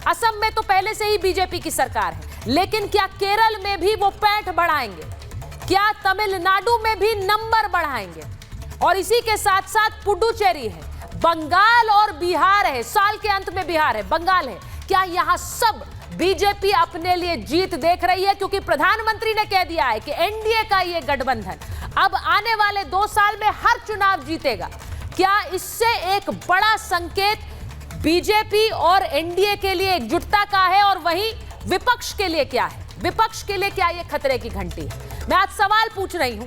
असम में तो पहले से ही बीजेपी की सरकार है, लेकिन क्या केरल में भी वो पैठ बढ़ाएंगे? क्या तमिलनाडु में भी नंबर बढ़ाएंगे? और इसी के साथ साथ पुडुचेरी है, बंगाल और बिहार है, साल के अंत में बिहार है, बंगाल है। क्या यहां सब बीजेपी अपने लिए जीत देख रही है? क्योंकि प्रधानमंत्री ने कह दिया है कि एनडीए का ये गठबंधन अब आने वाले 2 साल में हर चुनाव जीतेगा। क्या इससे एक बड़ा संकेत बीजेपी और एनडीए के लिए एकजुटता का है? और वहीं विपक्ष के लिए क्या है? विपक्ष के लिए क्या ये खतरे की घंटी है? मैं आज सवाल पूछ रही हूं,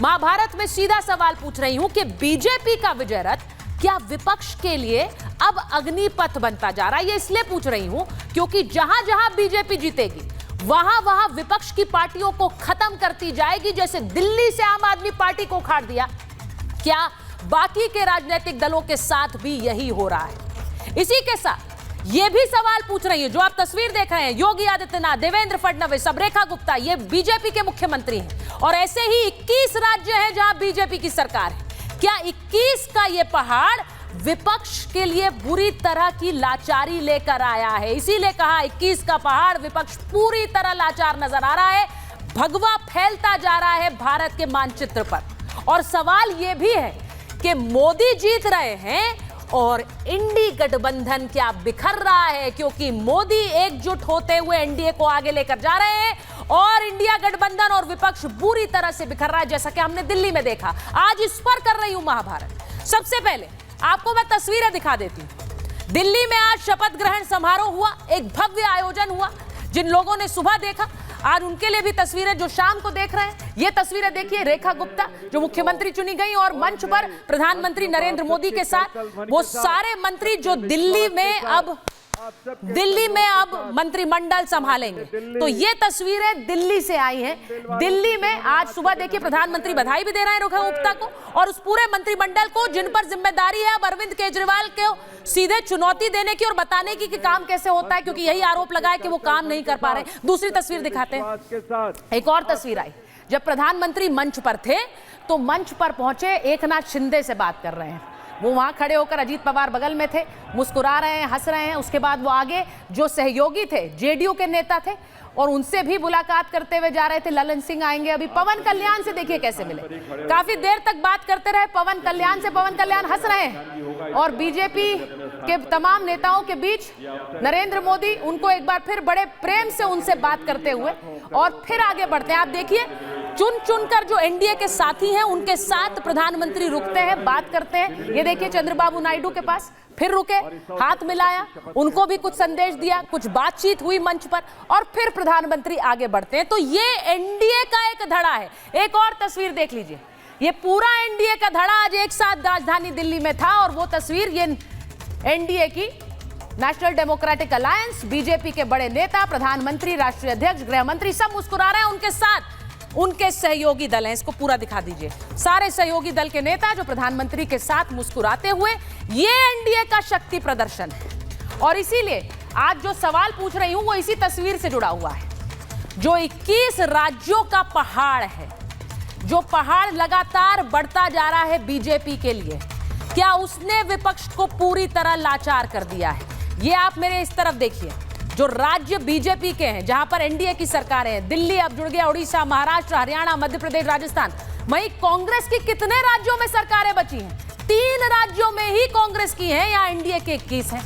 महाभारत में सीधा सवाल पूछ रही हूं कि बीजेपी का विजय रथ क्या विपक्ष के लिए अब अग्निपथ बनता जा रहा है? ये इसलिए पूछ रही हूं क्योंकि जहां जहां बीजेपी जीतेगी वहां वहां विपक्ष की पार्टियों को खत्म करती जाएगी। जैसे दिल्ली से आम आदमी पार्टी को उखाड़ दिया, क्या बाकी के राजनीतिक दलों के साथ भी यही हो रहा है? इसी के साथ ये भी सवाल पूछ रही है, जो आप तस्वीर देख रहे हैं, योगी आदित्यनाथ, देवेंद्र फडणवीस, अब रेखा गुप्ता, ये बीजेपी के मुख्यमंत्री हैं और ऐसे ही 21 राज्य हैं जहां बीजेपी की सरकार है। क्या 21 का ये पहाड़ विपक्ष के लिए बुरी तरह की लाचारी लेकर आया है? इसीलिए कहा 21 का पहाड़ विपक्ष पूरी तरह लाचार नजर आ रहा है, भगवा फैलता जा रहा है भारत के मानचित्र पर। और सवाल यह भी है कि मोदी जीत रहे हैं और इंडी गठबंधन क्या बिखर रहा है? क्योंकि मोदी एकजुट होते हुए एनडीए को आगे लेकर जा रहे हैं और इंडिया गठबंधन और विपक्ष बुरी तरह से बिखर रहा है, जैसा कि हमने दिल्ली में देखा। आज इस पर कर रही हूं महाभारत। सबसे पहले आपको मैं तस्वीरें दिखा देती हूं। दिल्ली में आज शपथ ग्रहण समारोह हुआ, एक भव्य आयोजन हुआ। जिन लोगों ने सुबह देखा, आज उनके लिए भी तस्वीरें जो शाम को देख रहे हैं। ये तस्वीरें देखिए, रेखा गुप्ता जो मुख्यमंत्री चुनी गई और मंच पर प्रधानमंत्री नरेंद्र मोदी के साथ वो सारे मंत्री जो दिल्ली में अब मंत्रिमंडल संभालेंगे। तो ये तस्वीरें दिल्ली से आई हैं। दिल्ली में आज सुबह देखिए प्रधानमंत्री बधाई भी दे रहे हैं रेखा गुप्ता को और उस पूरे मंत्रिमंडल को, जिन पर जिम्मेदारी है अब अरविंद केजरीवाल को सीधे चुनौती देने की और बताने की कि काम कैसे होता है, क्योंकि यही आरोप लगा है कि वो काम नहीं कर पा रहे। दूसरी तस्वीर दिखाते हैं। एक और तस्वीर आई, जब प्रधानमंत्री मंच पर थे तो मंच पर पहुंचे एकनाथ शिंदे से बात कर रहे हैं। वो वहां खड़े होकर, अजीत पवार बगल में थे, मुस्कुरा रहे हैं, हंस रहे हैं। उसके बाद वो आगे जो सहयोगी थे, जेडीयू के नेता थे और उनसे भी मुलाकात करते हुए जा रहे थे। ललन सिंह आएंगे अभी। पवन कल्याण से देखिए कैसे मिले, काफी देर तक बात करते रहे पवन कल्याण से। पवन कल्याण हंस रहे हैं और बीजेपी के तमाम नेताओं के बीच नरेंद्र मोदी उनको एक बार फिर बड़े प्रेम से उनसे बात करते हुए और फिर आगे बढ़ते हैं। आप देखिए, चुन चुनकर जो एनडीए के साथी हैं उनके साथ प्रधानमंत्री रुकते हैं, बात करते हैं। ये देखिए चंद्रबाबू नायडू के पास फिर रुके, हाथ मिलाया, उनको भी कुछ संदेश दिया, कुछ बातचीत हुई मंच पर और फिर प्रधानमंत्री आगे बढ़ते हैं। तो ये एनडीए का एक धड़ा है। एक और तस्वीर देख लीजिए, ये पूरा एनडीए का धड़ा आज एक साथ राजधानी दिल्ली में था और वो तस्वीर ये एनडीए की, नेशनल डेमोक्रेटिक अलायंस, बीजेपी के बड़े नेता, प्रधानमंत्री, राष्ट्रीय अध्यक्ष, गृह मंत्री सब मुस्कुरा रहे हैं। उनके साथ उनके सहयोगी दल हैं। इसको पूरा दिखा दीजिए। सारे सहयोगी दल के नेता जो प्रधानमंत्री के साथ मुस्कुराते हुए, ये एनडीए का शक्ति प्रदर्शन है। और इसीलिए आज जो सवाल पूछ रही हूं वो इसी तस्वीर से जुड़ा हुआ है। जो 21 राज्यों का पहाड़ है, जो पहाड़ लगातार बढ़ता जा रहा है बीजेपी के लिए, क्या उसने विपक्ष को पूरी तरह लाचार कर दिया है? ये आप मेरे इस तरफ देखिए, जो राज्य बीजेपी के हैं, जहां पर एनडीए की सरकारें हैं, दिल्ली अब जुड़ गया, उड़ीसा, महाराष्ट्र, हरियाणा, मध्य प्रदेश, राजस्थान। वहीं कांग्रेस की कितने राज्यों में सरकारें बची हैं? 3 राज्यों में ही कांग्रेस की हैं, या एनडीए के 21 हैं।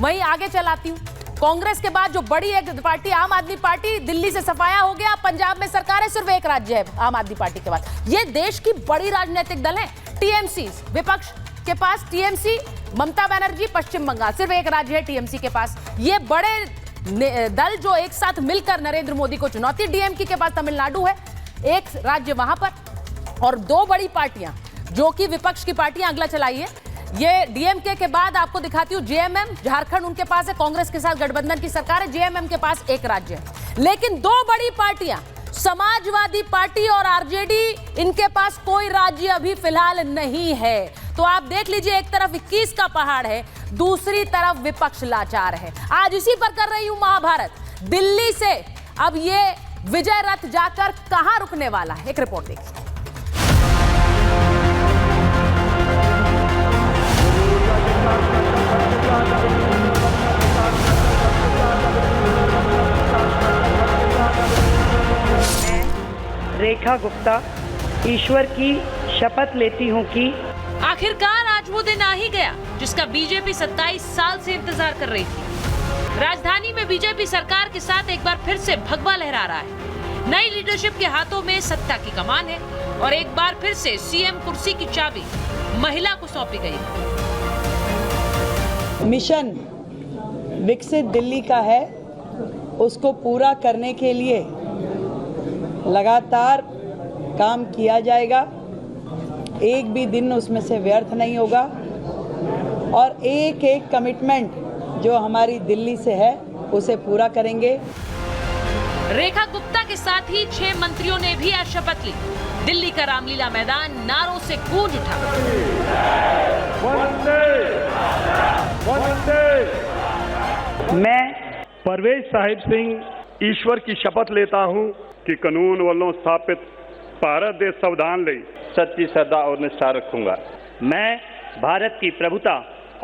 वहीं आगे चलाती हूं, कांग्रेस के बाद जो बड़ी एक पार्टी आम आदमी पार्टी, दिल्ली से सफाया हो गया, पंजाब में सरकार है, सिर्फ एक राज्य है आम आदमी पार्टी के बाद। ये देश की बड़ी राजनीतिक दल है। टीएमसी, विपक्ष के पास टीएमसी, ममता बनर्जी, पश्चिम बंगाल, सिर्फ एक राज्य है टीएमसी के पास। ये बड़े दल जो एक साथ मिलकर नरेंद्र मोदी को चुनौती, डीएमके के पास तमिलनाडु है, एक राज्य वहां पर, और 2 बड़ी पार्टियां जो कि विपक्ष की पार्टियां अगला चलाई है। ये डीएमके के बाद आपको दिखाती हूं जेएमएम, झारखंड उनके पास है, कांग्रेस के साथ गठबंधन की सरकार है, जेएमएम के पास एक राज्य है। लेकिन 2 बड़ी पार्टियां, समाजवादी पार्टी और आरजेडी, इनके पास कोई राज्य अभी फिलहाल नहीं है। तो आप देख लीजिए, एक तरफ 21 का पहाड़ है, दूसरी तरफ विपक्ष लाचार है। आज इसी पर कर रही हूं महाभारत। दिल्ली से अब ये विजय रथ जाकर कहां रुकने वाला है, एक रिपोर्ट देखिए। रेखा गुप्ता ईश्वर की शपथ लेती हूँ कि आखिरकार आज वो दिन आ ही गया जिसका बीजेपी 27 साल से इंतजार कर रही थी। राजधानी में बीजेपी सरकार के साथ एक बार फिर से भगवा लहरा रहा है। नई लीडरशिप के हाथों में सत्ता की कमान है और एक बार फिर से सीएम कुर्सी की चाबी महिला को सौंपी गई। मिशन विकसित दिल्ली का है, उसको पूरा करने के लिए लगातार काम किया जाएगा। एक भी दिन उसमें से व्यर्थ नहीं होगा और एक एक कमिटमेंट जो हमारी दिल्ली से है उसे पूरा करेंगे। रेखा गुप्ता के साथ ही 6 मंत्रियों ने भी आज शपथ ली। दिल्ली का रामलीला मैदान नारों से गूंज उठा। मैं परवेज साहिब सिंह ईश्वर की शपथ लेता हूं कि कानून वालों स्थापित भारत देश संविधान ਲਈ सच्ची श्रद्धा और निष्ठा रखूंगा। मैं भारत की प्रभुता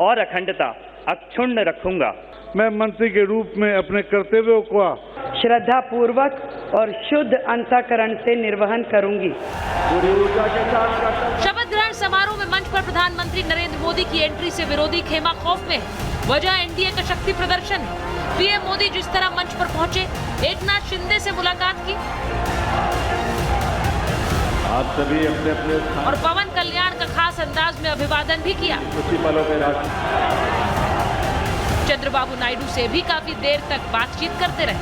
और अखंडता अक्षुण्ण रखूंगा। मैं मंत्री के रूप में अपने कर्तव्यों का श्रद्धा पूर्वक और शुद्ध अंतःकरण से निर्वहन करूंगी। शपथ ग्रहण समारोह में मंच पर प्रधानमंत्री नरेंद्र मोदी की एंट्री से विरोधी खेमा खौफ में है। वजह एनडीए का शक्ति प्रदर्शन है। पीएम मोदी जिस तरह मंच पर पहुंचे, एकनाथ शिंदे से मुलाकात की आप सभी अपने अपने और पवन कल्याण का खास अंदाज में अभिवादन भी किया। चंद्रबाबू नायडू से भी काफी देर तक बातचीत करते रहे।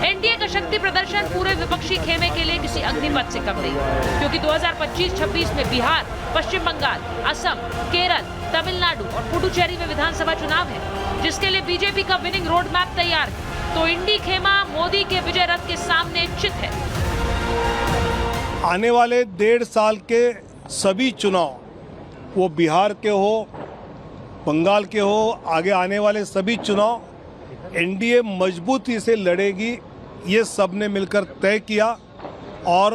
एनडीए का शक्ति प्रदर्शन पूरे विपक्षी खेमे के लिए किसी अग्निपथ से कम नहीं, क्योंकि 2025-26 में बिहार, पश्चिम बंगाल, असम, केरल, तमिलनाडु और पुडुचेरी में विधानसभा चुनाव है, जिसके लिए बीजेपी का विनिंग रोड मैप तैयार है। तो इंडी खेमा मोदी के विजय रथ के सामने चित है। आने वाले 1.5 साल के सभी चुनाव, वो बिहार के हो, बंगाल के हो, आगे आने वाले सभी चुनाव एनडीए मजबूती से लड़ेगी, ये सब ने मिलकर तय किया और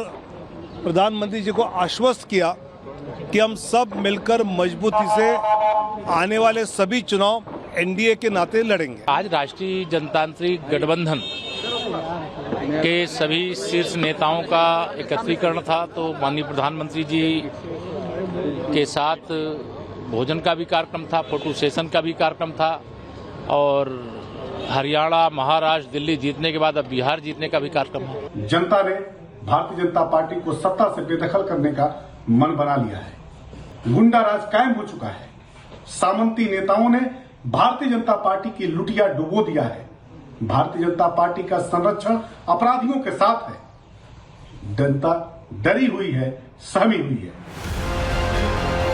प्रधानमंत्री जी को आश्वस्त किया कि हम सब मिलकर मजबूती से आने वाले सभी चुनाव एनडीए के नाते लड़ेंगे। आज राष्ट्रीय जनतांत्रिक गठबंधन के सभी शीर्ष नेताओं का एकत्रीकरण था, तो माननीय प्रधानमंत्री जी के साथ भोजन का भी कार्यक्रम था, फोटो सेशन का भी कार्यक्रम था और हरियाणा, महाराष्ट्र, दिल्ली जीतने के बाद अब बिहार जीतने का भी कार्यक्रम है। जनता ने भारतीय जनता पार्टी को सत्ता से बेदखल करने का मन बना लिया है। गुंडा राज कायम हो चुका है। सामंती नेताओं ने भारतीय जनता पार्टी की लुटिया डुबो दिया है। भारतीय जनता पार्टी का संरक्षण अपराधियों के साथ है। जनता डरी हुई है, सहमी हुई है।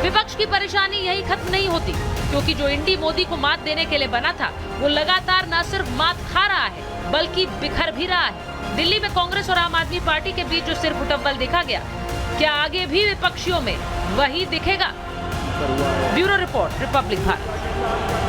विपक्ष की परेशानी यही खत्म नहीं होती, क्योंकि जो इंडी मोदी को मात देने के लिए बना था, वो लगातार न सिर्फ मात खा रहा है बल्कि बिखर भी रहा है। दिल्ली में कांग्रेस और आम आदमी पार्टी के बीच जो सिर फुटब्बल देखा गया, क्या आगे भी विपक्षियों में वही दिखेगा? Bureau report, Republic Bharat.